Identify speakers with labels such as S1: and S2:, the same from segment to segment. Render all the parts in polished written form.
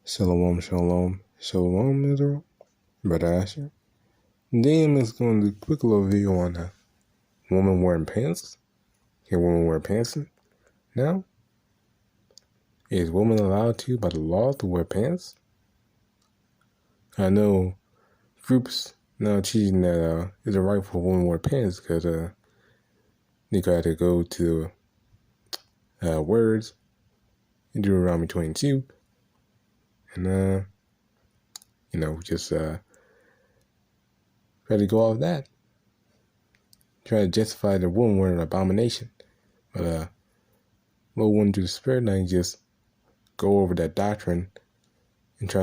S1: Shalom, shalom, shalom, Israel. Brother Asher. Today I'm just going to do a quick little video on a woman wearing pants. Can women wear pants now? Is women allowed to, by the law, to wear pants? I know groups now teaching that it's a right for women to wear pants because they got to go to words in Deuteronomy 22 and just try to go off that. Try to justify the woman wearing an abomination. But Lord went to the Spirit and I just go over that doctrine and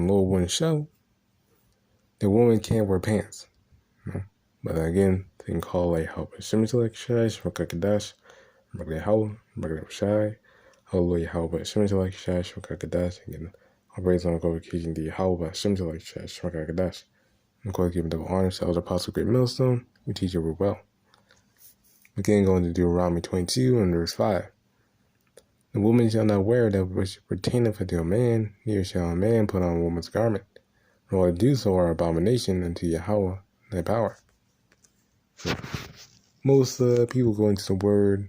S1: Lord wouldn't show the woman can't wear pants. But again, they can call Yahawah Rawchaa Qadash, Yahawah, Rawchaa Qadash. Again, all praise on glorification to Yahawah Rawchaa Qadash. And of course, giving double honor to Elder Apostle Great Millstone. We teach it well. Again, going to Deuteronomy 22 and verse 5. The woman shall not wear that which pertaineth unto a man, neither shall a man put on a woman's garment, nor to do so are abomination unto Yahawah thy power. So, most people go into the word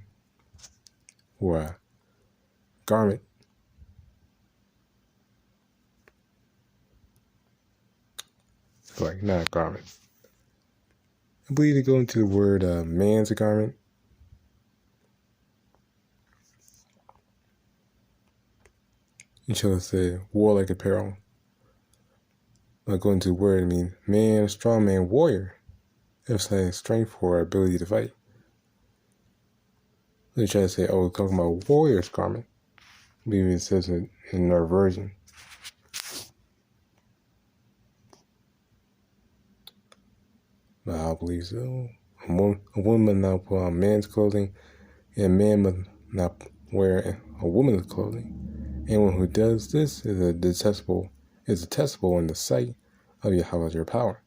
S1: for garment. Like, not garment. I believe they go into the word man's garment. And shall say warlike apparel. But going to the word, I mean man, strong man, warrior. Emphasizing strength or ability to fight. They try to say, oh, we're talking about warrior's garment. I believe it says it in our version. But I believe so. A woman not put on man's clothing, and a man must not wear a woman's clothing. Anyone who does this is detestable in the sight of Yahawashi your power.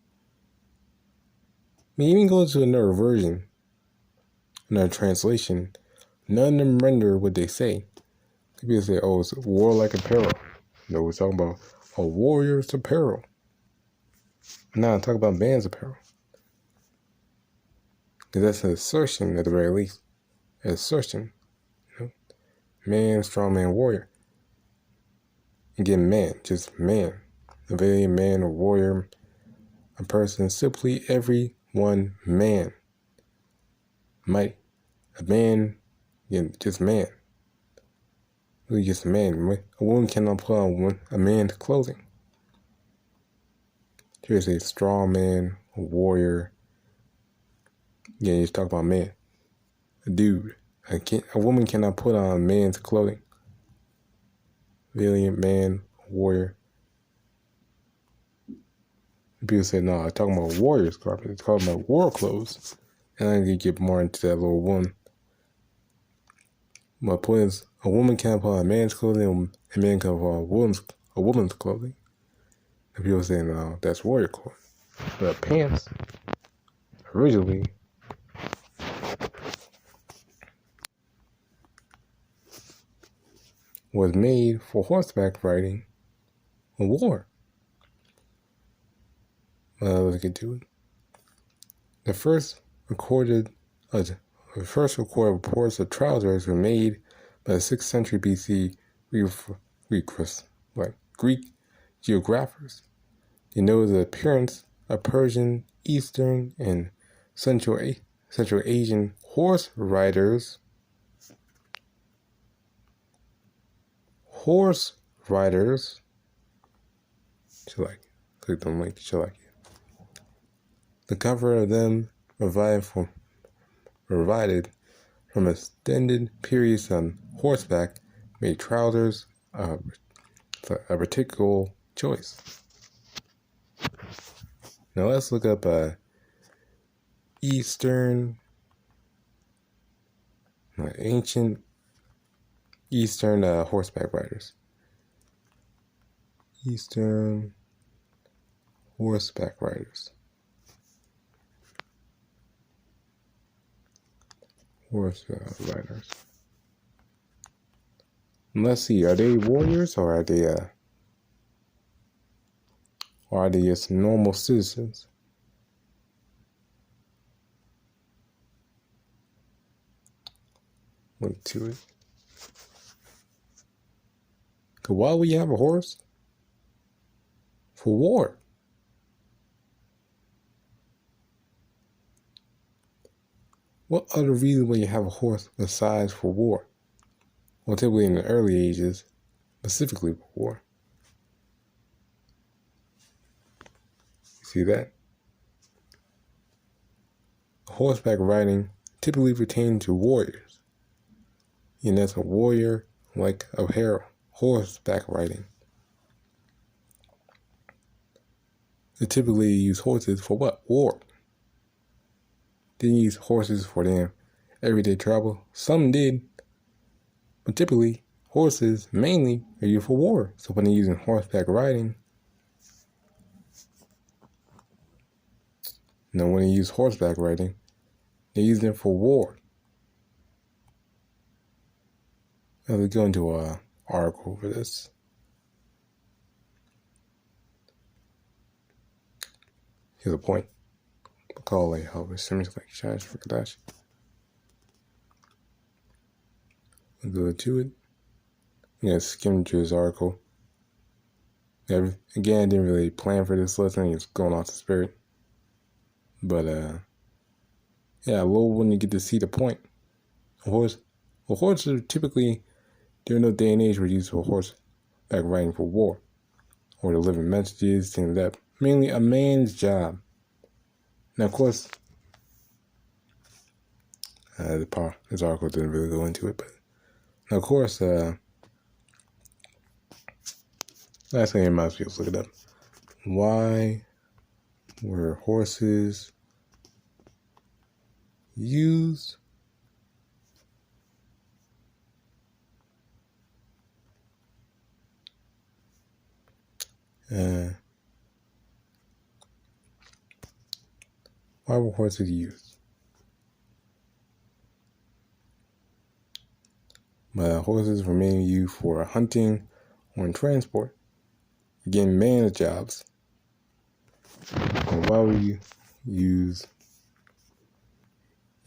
S1: I mean, even go to another version, another translation, none of them render what they say. People say, oh, it's warlike apparel. No, we're talking about a warrior's apparel. Now I'm talking about man's apparel. Because that's an assertion at the very least. An assertion. Man, strong man, warrior. Again, man, just man. A very man, a warrior, a person, simply every one man. Might. A man, again, just man. Really just a man. A woman cannot put on a man's clothing. Here's a strong man, a warrior. Yeah, you just talk about man. A dude. A woman cannot put on a man's clothing. Valiant man, warrior. People say, no, I'm talking about warrior's garment. It's talking about war clothes. And I'm going to get more into that little one. My point is, a woman can't put on a man's clothing, a man can't put on a woman's clothing. And people say, no, that's warrior clothing. But pants, originally, was made for horseback riding and war. Let's get to it. The first recorded reports of trousers were made by the 6th century BC Greek geographers. They know the appearance of Persian, Eastern, and Central Asian horse riders. Click the link, The cover of them provided from extended periods on horseback made trousers a particular choice. Now let's look up ancient Eastern horseback riders. Eastern horseback riders. Let's see, are they warriors or are they Or are they just normal citizens? Look to it. Because why would you have a horse? For war. What other reason would you have a horse besides for war? Well, typically in the early ages, specifically for war. See that? Horseback riding typically pertains to warriors. And that's a warrior-like apparel. Horseback riding. They typically use horses for what? War. Didn't use horses for their everyday travel. Some did. But typically, horses mainly are used for war. So when they're using horseback riding, when they use horseback riding, they use them for war. Now let's go into an article for this. Here's a point. Call Rawchaa Qadash. I'll go to it. Skim through this article. Again, I didn't really plan for this lesson. It's going off the spirit. But, I love when you get to see the point. Horses are typically, during no day and age, were used for horseback riding for war. Or delivering messages, things like that. Mainly a man's job. Now, of course, this article didn't really go into it, but now, of course, last thing you might as well look it up. Why were horses used why were horses used? Horses were mainly used for hunting or transport. Again, man's jobs. And why were you used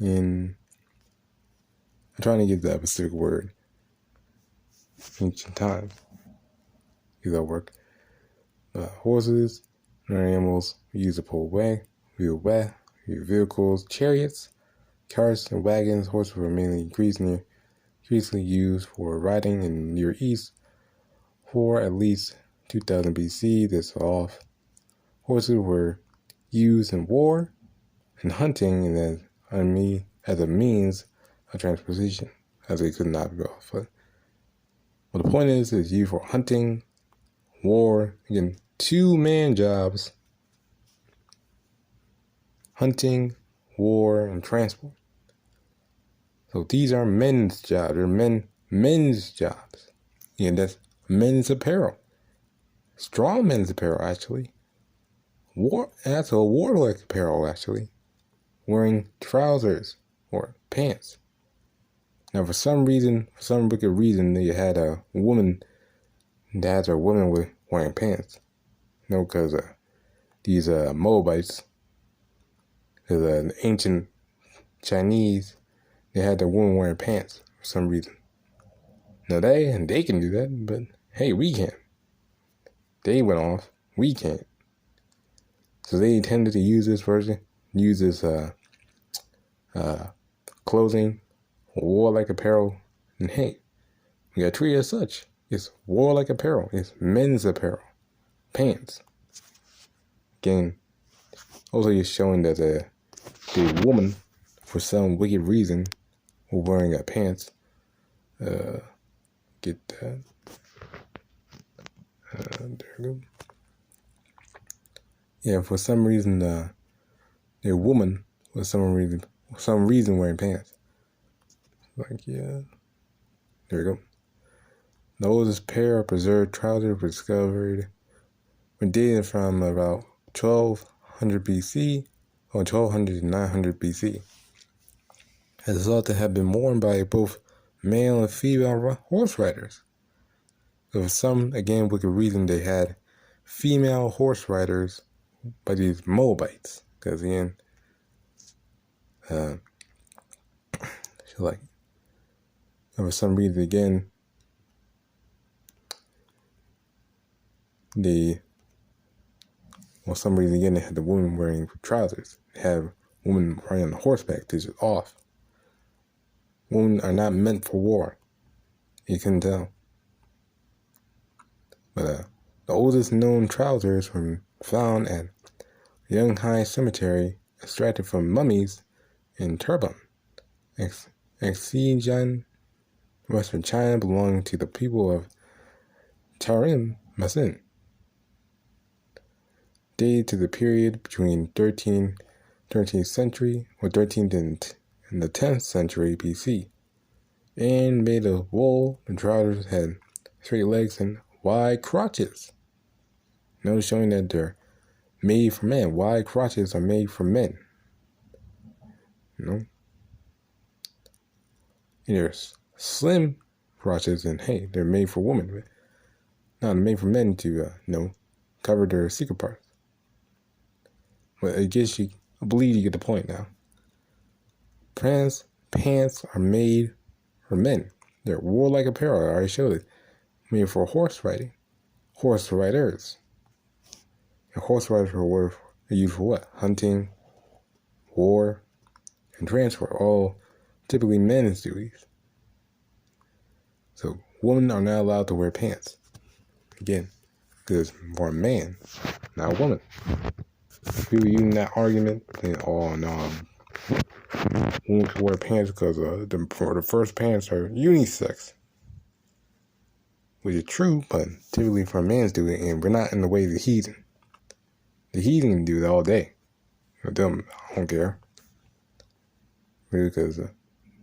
S1: in... I'm trying to get that specific word. Ancient times. Does that work? Horses and animals used to pull vehicles, chariots, carts, and wagons. Horses were mainly increasingly used for riding in the Near East for at least 2000 BC. This off. Horses were used in war and hunting and as a means of transportation, as they could not be off foot. Well, the point is used for hunting, war, again, 2-man jobs. Hunting, war, and transport. So these are men's jobs. They're men's jobs. And that's men's apparel. Strong men's apparel, actually. That's a warlike apparel, actually. Wearing trousers or pants. Now, for some wicked reason, they had a woman, dads or women wearing pants. Because these Moabites, because the ancient Chinese, they had the woman wearing pants for some reason. Now they can do that, but hey, we can't. They went off, we can't. So they tended to use this clothing, warlike apparel, and hey, we got treated as such. It's warlike apparel. It's men's apparel, pants. Again, also you're showing that the woman, for some wicked reason, was wearing pants. Get that. There we go. Yeah, for some reason, the woman was some reason wearing pants. Like, yeah. There we go. The oldest pair of preserved trousers were discovered when dating from about 1200 BC or 1200 to 900 BC. As thought to have been worn by both male and female horse riders. So for some, again, wicked reason, they had female horse riders by these Moabites. Because again, like, for some reason again, they had the women wearing trousers. They have women riding on horseback. They're just off. Women are not meant for war. You can tell. But the oldest known trousers were found at Yahawah Cemetery, extracted from mummies in Turban, Xinjiang, Western China, belonging to the people of Tarim Masin. Dated to the period between 13th century or 13th and the 10th century BC, and made of wool. The trousers had straight legs and wide crotches. No showing that they're made for men. Wide crotches are made for men. And there's slim crotches, and hey, they're made for women. But not made for men to cover their secret parts. But I believe you get the point now. Pants are made for men. They're warlike apparel. I already showed it. Made for horse riding. Horse riders. And horse riders are used for what? Hunting, war, and transport. All typically men's duties. So women are not allowed to wear pants. Again, because it's for a man, not a woman. People using that argument, saying, "Oh no, women can wear pants because the first pants are unisex," which is true, but typically for a man's duty, and we're not in the way of the heathen. The heathen can do that all day. Them, I don't care. Really, because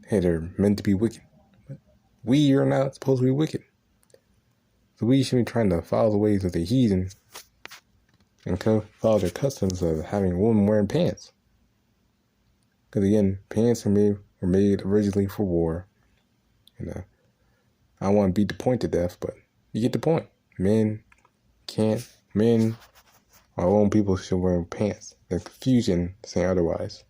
S1: hey, they're meant to be wicked. But we are not supposed to be wicked. So we should be trying to follow the ways of the heathen and follow their customs of having a woman wearing pants. Because again, pants were made originally for war. I don't want to beat the point to death, but you get the point. Men our own people should wear pants. There's confusion saying otherwise.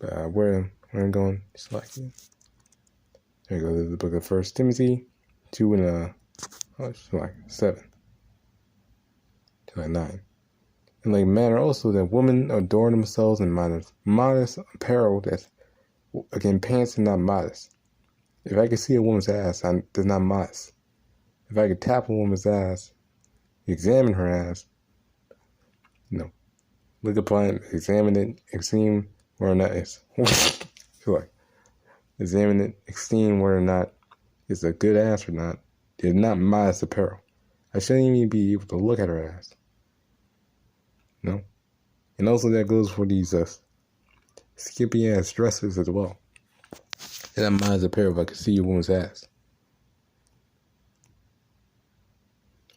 S1: But where I'm going, it's like, there you go. There's the book of 1 Timothy 2 and it's like 7 to like 9. In like manner also that women adorn themselves in modest apparel. That's again, pants are not modest. If I could see a woman's ass, that's not modest. If I could tap a woman's ass, examine her ass, look upon it, examine it, esteem whether or not it's examine it, esteem whether or not it's a good ass or not. It's not modest apparel. I shouldn't even be able to look at her ass. And also that goes for these skimpy ass dresses as well. They're not modest apparel if I could see a woman's ass.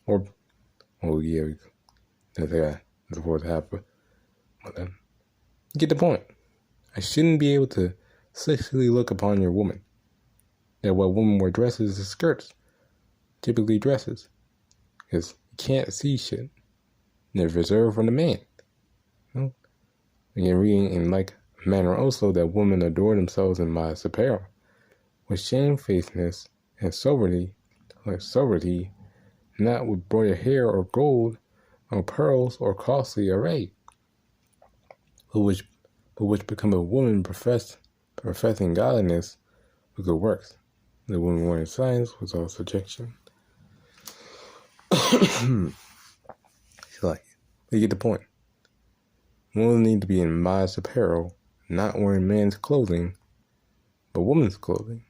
S1: Or, that's what happened. But then, you get the point. I shouldn't be able to sexually look upon your woman. That what women wear dresses is skirts. Typically dresses. Because you can't see shit. They're reserved for the man. Again, reading in like manner also that women adore themselves in modest apparel, with shamefacedness and sobriety, not with broidered hair or gold or pearls or costly array, but which become a woman professing godliness with good works. The woman wearing signs with all subjection. You get the point. Women need to be in modest apparel, not wearing men's clothing, but women's clothing.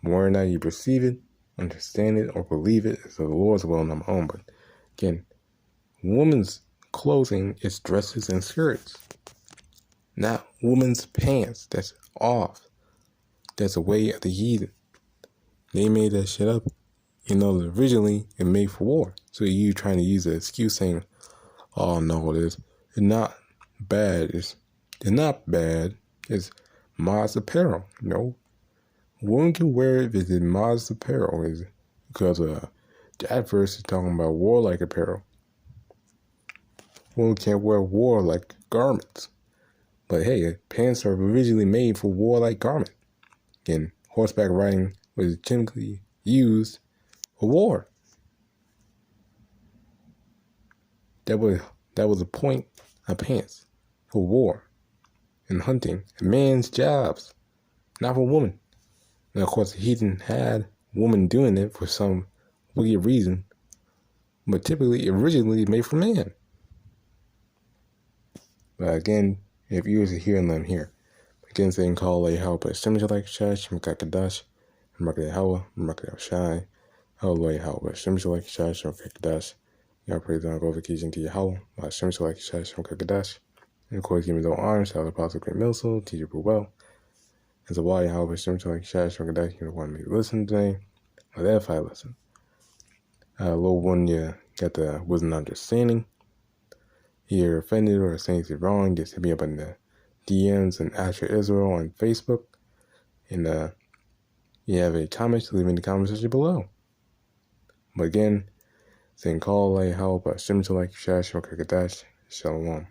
S1: Whether or not you perceive it, understand it, or believe it is the Lord's will, not my own. But again, women's clothing is dresses and skirts, not women's pants. That's off. That's a way of the heathen. They made that shit up. Originally it made for war. So you trying to use an excuse saying, "Oh no, it's not bad. It's not bad. It's modest apparel." No, women can wear it if it's modest apparel. Is because That verse is talking about warlike apparel. One can't wear warlike garments. But hey, pants are originally made for warlike garment. Again, horseback riding was typically used for war. That was the point of pants, for war and hunting, and man's jobs, not for women. And of course, the heathen had women doing it for some weird reason, but typically, originally made for man. But again, if you are hearing them here, again saying call Yahawah, Rawchaa Qadash, Yahawah, Rawchaa Qadash. Y'all praise and glorification to Yahawah, Rawchaa Qadash. And of course, give me no arms, shout out Apostle Great Milso, teacher well. As a why Yahawah, Rawchaa Qadash, you want me to listen today, or that if I listen. Little one, you got the wisdom and understanding. You're offended or saying anything wrong, just hit me up in the DMs and Asher Israel on Facebook. And you have a comment, leave in the comment section below. But again, saying call Yahawah, Rawchaa Qadash, Shalom.